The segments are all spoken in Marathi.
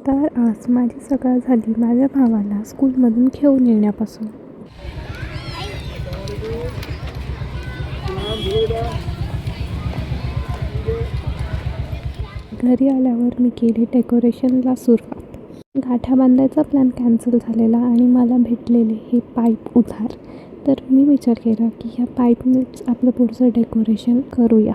तर आज माझी सकाळ झाली माझ्या भावाला स्कूलमधून घेऊन येण्यापासून. घरी आल्यावर मी केली डेकोरेशनला सुरुवात. गाठा बांधायचा प्लॅन कॅन्सल झालेला आणि मला भेटलेले हे पाईप उधार. तर मी विचार केला की ह्या पाईपनेच आपलं पुढचं डेकोरेशन करूया.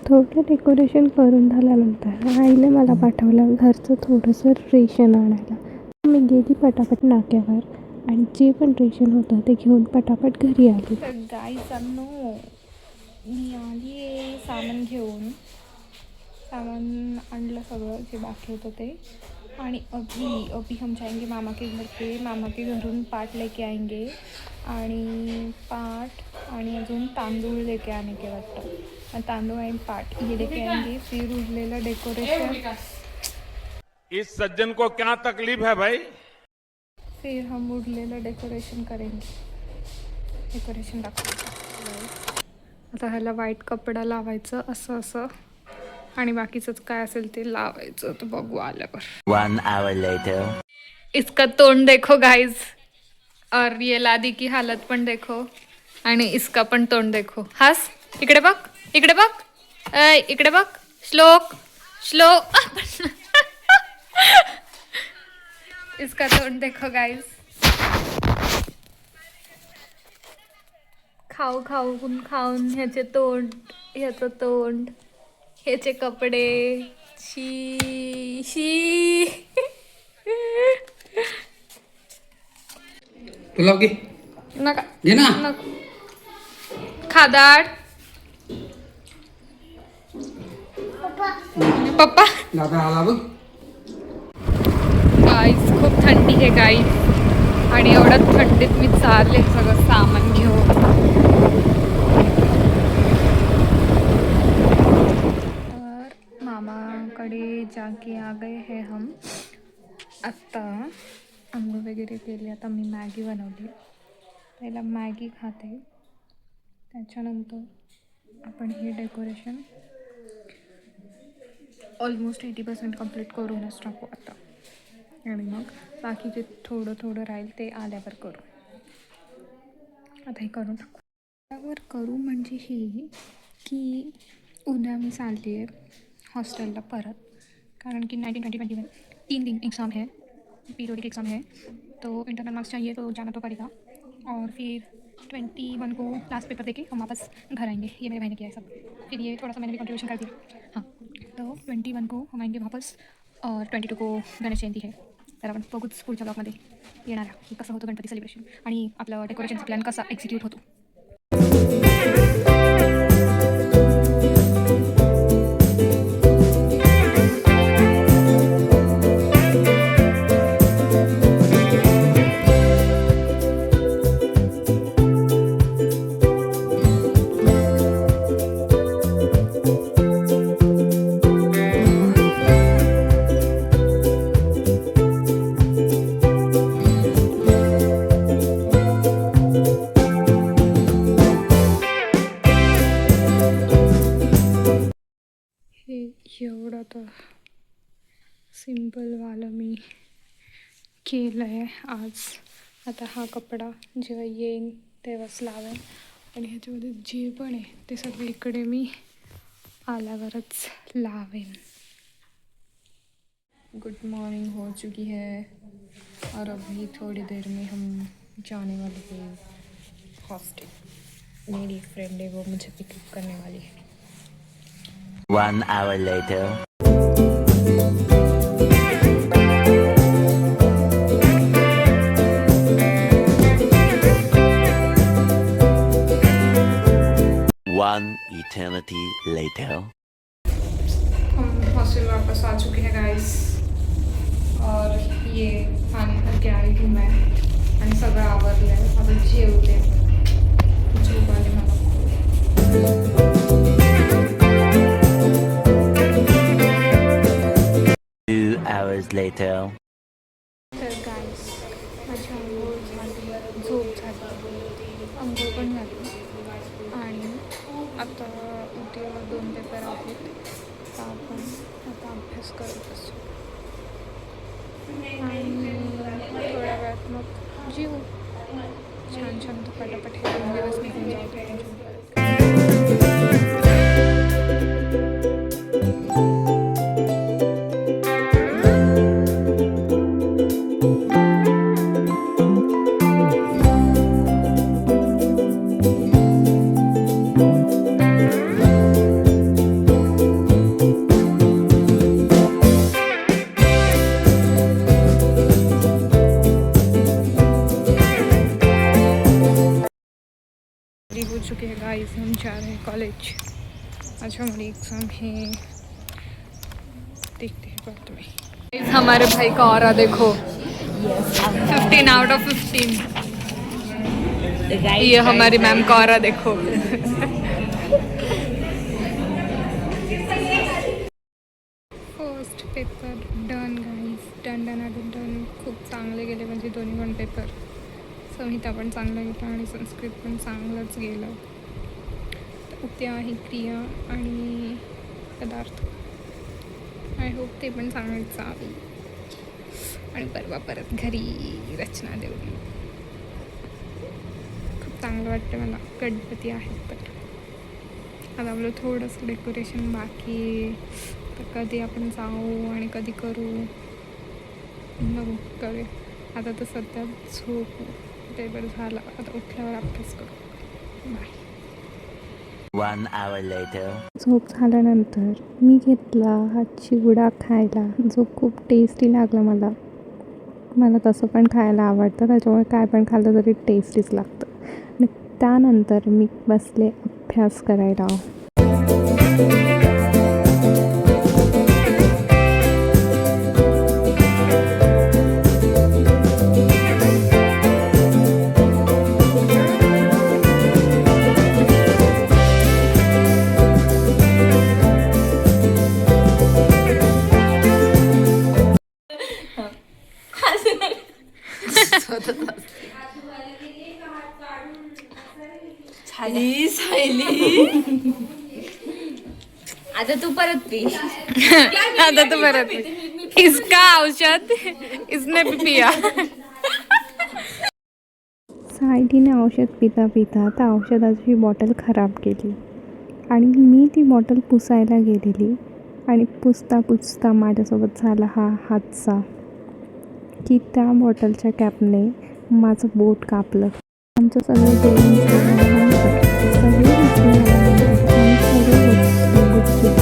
थोडं डेकोरेशन करून झाल्यानंतर आईने मला पाठवलं घरचं थोडंसं रेशन आणायला. मी गेली पटापट नाक्यावर आणि जे पण रेशन होतं ते घेऊन पटापट घरी आली. तर गाईजांनो मी आली आहे सामान घेऊन. सामान आणलं सगळं जे बाकी होतं ते. आणि अभी हम जाएंगे मामा के घर पे. मामा के घरून पाट लेके आएंगे आणि पाट आणि अजून तांदूळ लेके आने के वाटतं. तांदूळ आणि पाट ये लेके आएंगे. फिर उरलेलं डेकोरेशन. इस सज्जन को क्या तकलीफ है भाई. फिर हम उरलेलं डेकोरेशन करेंगे. डेकोरेशन दाखवायचं. आता ह्याला व्हाईट कपडा लावायचं असं असं आणि बाकीचंच काय असेल ते लावायचं. तर बघू आल्यावर. 1 hour later. इसका तोंड देखो गाइज और ये लादी की हालत पण देखो आणि इसका पण तोंड देखो. हास इकडे बघ इकडे बघ इकडे बघ. श्लोक श्लोक इसका तोंड देखो गाइज. खाऊन ह्याचे तोंड ह्याचं तोंड ह्याचे कपडे. शी शी. तुला घे नका घे ना. नको. खादाड पप्पा. दादा आला बघ. गाईस खूप थंडी आहे गाईस आणि एवढ्या थंडीत मी चालले सगळं सामान घेऊन. तर मामाकडे जाके आ गए हैं हम. आत्ता आंघोळ वगैरे केली. आता मी मॅगी बनवली. पहिला मॅगी खाते त्याच्यानंतर आपण हे डेकोरेशन ऑलमोस्ट 80% कंप्लीट करूनच टाकू आता. आणि मग बाकी जे थोडं राहील ते आल्यावर करू. आता हे करून टाकू. आल्यावर करू म्हणजे हे की उद्या मी चालली आहे हॉस्टेलला परत. कारण की 19-20-21 3 दिन एग्ज़ाम है. पीरियडिक एग्ज़ाम है तो इंटरनल मार्क्स चाहिए तो जाना तो पड़ेगा. और फिर 21 को लास्ट पेपर देके हम वापस घर आएंगे. ये मेरे भाई ने किया है सब. फिर ये थोड़ा सा मैंने भी कंट्रीब्यूशन कर दिया. हाँ तो 21 को हम आएंगे वापस और 22 को गणेश जयंती है. तर आपण बघूच पुढच्या ब्लॉगमध्ये येणार आहे की कसं होतं गणपती सेलिब्रेशन आणि आपलं डेकोरेशनचा प्लॅन कसा एक्झिक्यूट होतो. एवढं तर सिम्पलवालं मी केलं आहे आज. आता हा कपडा जेव्हा येईन तेव्हाच लावेन आणि ह्याच्यामध्ये जे पण आहे ते सगळं इकडे मी आल्यावरच लावेन. गुड मॉर्निंग हो चुकी है और अभी थोड़ी देर में हम जाने वाले हैं हॉस्टल. मेरी एक फ्रेंड है वो मुझे पिकअप करने वाली है. 1 hour later. One eternity later. हम हॉस्टल वापस आ चुके हैं गाइस और ये पानी भर के आई हूँ मैं आणि सगळं आवरलं आहे. आता जेवते, झोप आली मला. 2 hours later. तर गाइस माझी आंघोळ झाली, झोप झाली, आंघोळ पण झाली आणि आता उद्या 2 पेपर आहेत तर आपण आता अभ्यास करत असू आणि थोड्या वेळात मग जीव छान छान पटापट हे 2 दिवस निघून जाऊ दे. हो चुके हैं गाइस, हम जा रहे हैं कॉलेज. आज हमारी एग्ज़ाम है, देखते हैं बाद में. हमारे भाई का ऑरा देखो, 15 आउट ऑफ 15. ये हमारी मैम का ऑरा देखो. First paper done guys, done. खूप चांगले गेले म्हणजे दोन्ही पण पेपर. संहिता पण चांगलं गेलं आणि संस्कृत पण चांगलंच गेलं. तर उद्या आहे क्रिया आणि पदार्थ. आय होप ते पण चांगलंच जावे. आणि परवा परत घरी रचना देवली. खूप चांगलं वाटतं मला. गणपती आहेत तर आता आपलं थोडंसं डेकोरेशन बाकी. तर कधी आपण जाऊ आणि कधी करू बघू, करूया. आता तर सध्या झोपू. पेपर झाला, आता उठल्यावर अभ्यास करू. बाय. 1 hour later. झोप झाल्यानंतर मी घेतला हा चिवडा खायला, जो खूप टेस्टी लागला मला. मला तसं पण खायला आवडतं, त्याच्यामुळे काय पण खाल्लं तरी टेस्टीच लागतं. आणि त्यानंतर मी बसले अभ्यास करायला. आता तू परत पी. आता तो परत इसका औषध इसने भी पिया. सायलीने औषध पिता त्या औषधाची बॉटल खराब केली आणि मी ती बॉटल पुसायला गेलेली आणि पुसता माझ्यासोबत झाला हा हादसा की त्या बॉटलच्या कॅपने माझं बोट कापलं. आमचं सगळं जेवण झाल्यानंतर सगळे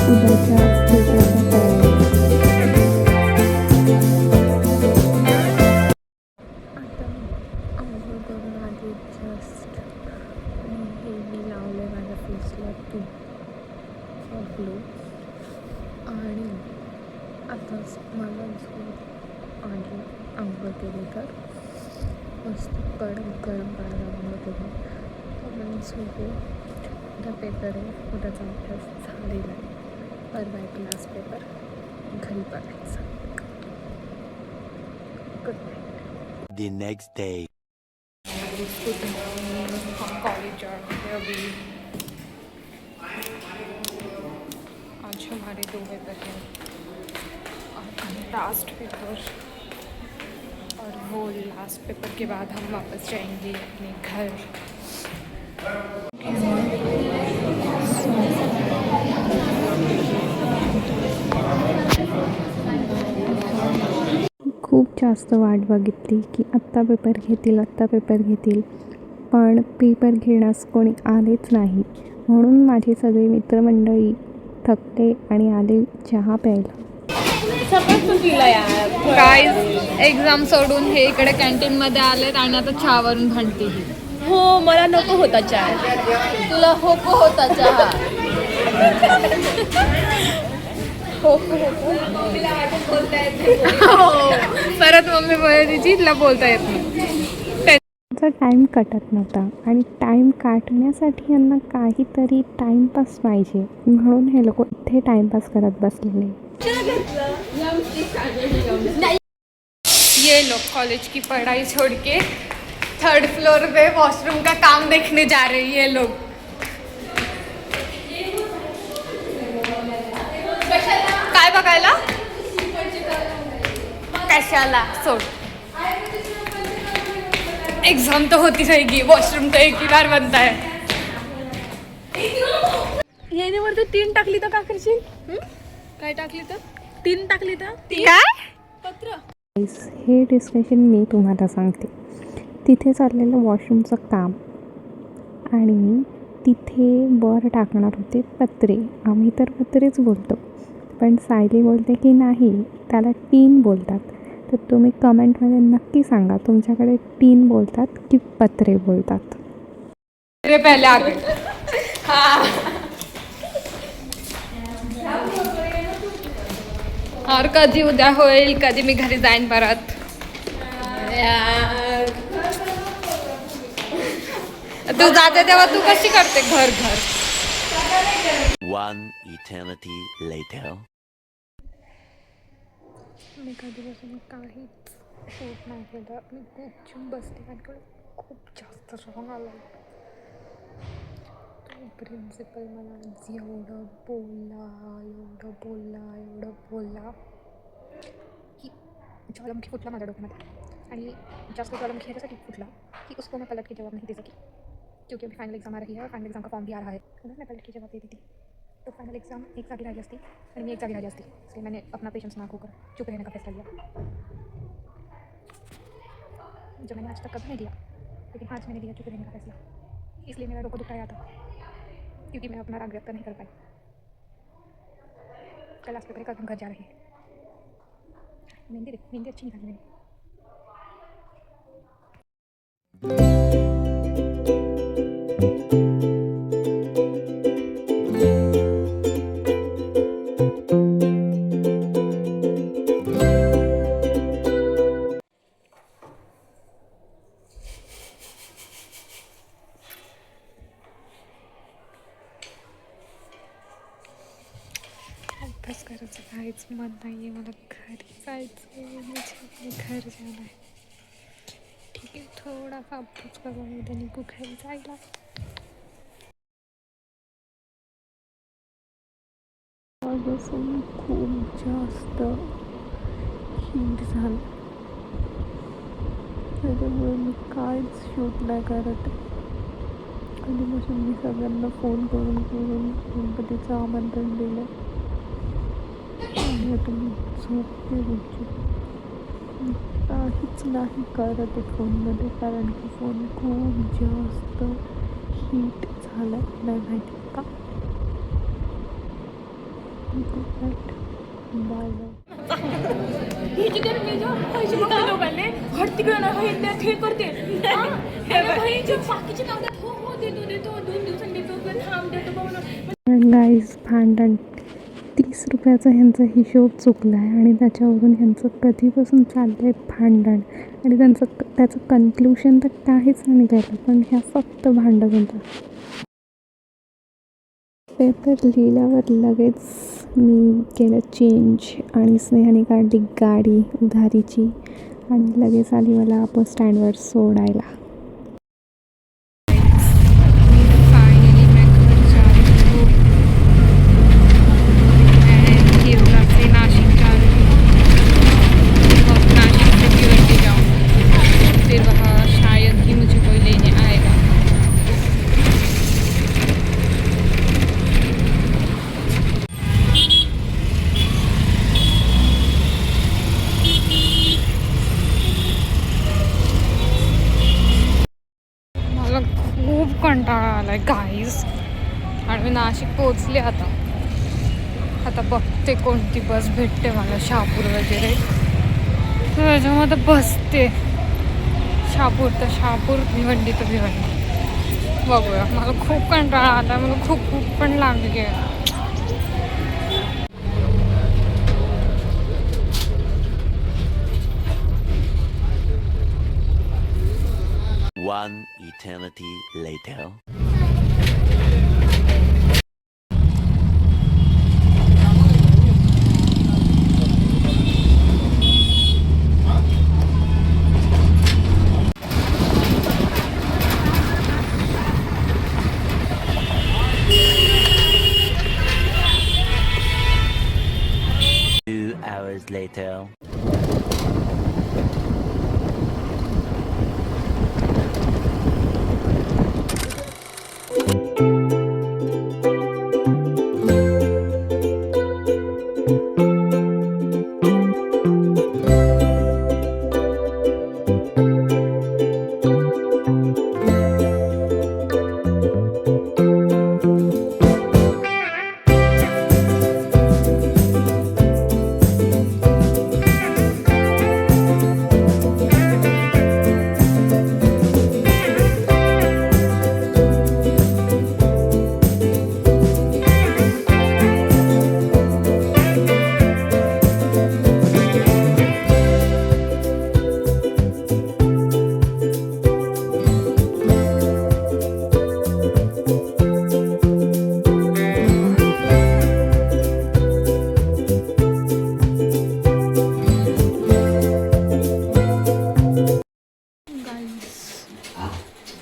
उद्याच्या पेपरच्या तयारी. आता आंघोळ करून आधी जस्ट आणि हे मी लावलं माझ्या फेसला तूप ग्लो आणि आता मला झोप आली. आंघोळ केली तर मस्त गरम पाण्याला आंघोळ केली. आपण झोपू. उद्या पेपर आहे, उद्याचा अभ्यास झालेला आहे. परवा एक लास्ट पेपर, घरी बघायचा. Good night. The next day. हम कॉलेज जा रहे हैं अभी. आज हमारे 2 पेपर हैं और लास्ट पेपर, और वो लास्ट पेपर के बाद हम वापस जाएंगे अपने घर. खूप जास्त वाट बघितली की आत्ता पेपर घेतील पण पेपर घेण्यास कोणी आलेच नाही. म्हणून माझे सगळे मित्रमंडळी थकले आणि आले चहा प्यायला. गाईज एक्झाम सोडून हे इकडे कॅन्टीन मध्ये आलेत आणि आता चहावरून भांडते. हो मला नको होता चहा. तुला होको होता चहा. परत मम्मी बोलते तिची तिला बोलता येत नाही. त्यांचा टाईम कटत नव्हता आणि टाईम काटण्यासाठी यांना काहीतरी टाईमपास पाहिजे म्हणून हे लोक इथे टाईमपास करत बसलेले. ये लोग कॉलेज की पढ़ाई छोड़ के 3rd फ्लोर पे वॉशरूम का काम देखने जा रहे हैं ये लोग. काय बघायला? कशाला? सोड. एग्जाम तो होती रहेगी, वॉशरूम तो एक ही बार बनता है. येणे वरती 3 टाकली तर का करशील? काय टाकली तर 3 टाकली तर काय? पत्र. हे डिस्कशन मी तुम्हाला सांगते. तिथे चाललेलं वॉशरूमचं काम आणि तिथे वर टाकणार होते पत्रे. आम्ही तर पत्रेच बोलतो पण सायली बोलते की नाही त्याला टीन बोलतात. तर तुम्ही कमेंटमध्ये नक्की सांगा तुमच्याकडे टीन बोलतात की पत्रे बोलतात. तेरे पहले आ गए. और कधी उद्या होईल कधी मी घरी जाईन परत. तू जाते तेव्हा तू कशी करते घर घर. One eternity later. मी कधीपासून काहीच शूट नाही केलं. मी गुपचूप बसते माझ्याकडे खूप जास्त रॉंग आला. तो प्रिन्सिपल मला एवढं बोलला की ज्वालामुखी फुटला माझ्या डोक्यामध्ये. आणि जास्त ज्वालामुखी ह्याच्यासाठी फुटला कि उसको मैं पलट के जवाब नहीं दे सकी क्योंकि अभी फाइनल एग्जाम आ रही है. फाइनल एग्जाम का फॉर्म भी आ रहा है. अगर मैं पलट के जवाब दे दी थी तो फाइनल एग्जाम एक जागी राहिली असती आणि मी एक जागी राहिली असती. इसलिए मैंने अपना पेशेंस ना खोकर चुप रहने का फैसला लिया जो मैंने आज तक कभी नहीं लिया. लेकिन आज मैंने लिया चुप रहने का फैसला. इसलिए मेरा रोको दुखाया था क्योंकि मैं अपना राग व्यक्त नहीं कर पाई. कल लास्ट पेपर है, कल हम घर जा रहे हैं. मेहंदी अच्छी निकाली मैंने. अभ्यास करायचं काहीच मन नाही आहे. मला घरी जायचं आहे. मुझे घर जाना है. ठीक आहे थोडासा अभ्यास करून उद्या निघू घरी जायला. आजपासून खूप जास्त हीट झालं त्याच्यामुळे मी काहीच शूट नाही करत. कधीपासून मी सगळ्यांना फोन करून गणपतीचं आमंत्रण दिलं आणि आता मी झोपते गुपचूप. काहीच नाही करत आहे फोनमध्ये कारण की फोन खूप जास्त हीट झाला नाही माहिती का. Bye bye. गाईज भांडण 30 रुपयाचा ह्यांचा हिशोब चुकला आहे आणि त्याच्यावरून ह्यांचं कधीपासून चाललं आहे भांडण आणि त्याचं कन्क्ल्युशन तर काहीच नाही निघालं पण ह्या फक्त भांडण होतात. पेपर लिहिल्यावर लगेच मी केलं चेंज आणि स्नेहाने काढली गाडी उधारीची आणि लगेच आली मला बस स्टँडवर सोडायला. कंटाळा आलाय गाईज आणि मी नाशिक पोचले आता. आता बघते कोणती बस भेटते मला, शहापूर वगैरे त्याच्यामध्ये बसते. शहापूर तर शहापूर, भिवंडी तर भिवंडी. बघूया. मला खूप कंटाळा आला, मला खूप भूक पण लागली आहे. One eternity later. Hours later.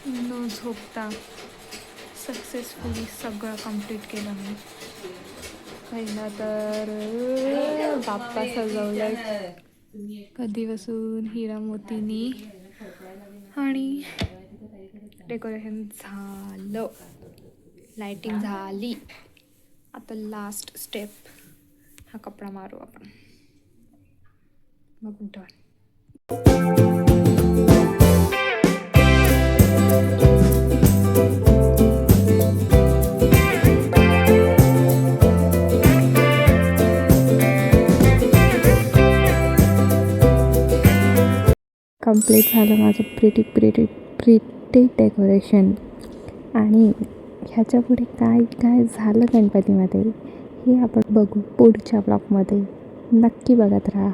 न झोपता सक्सेसफुली सगळं कंप्लीट केलं मी. पहिला तर बाप्पा सजवलाय कधीपासून हिरा मोतीनी, आणि डेकोरेशन झालं, लाइटिंग झाली. आता लास्ट स्टेप, हा कपडा मारू आपण, मग डन. कंप्लीट झालं माझं प्रिटी डेकोरेशन. आणि ह्याच्या पुढे काय काय झालं गणपतीमध्ये हे आपण बघू पुढच्या ब्लॉगमध्ये. नक्की बघत राहा.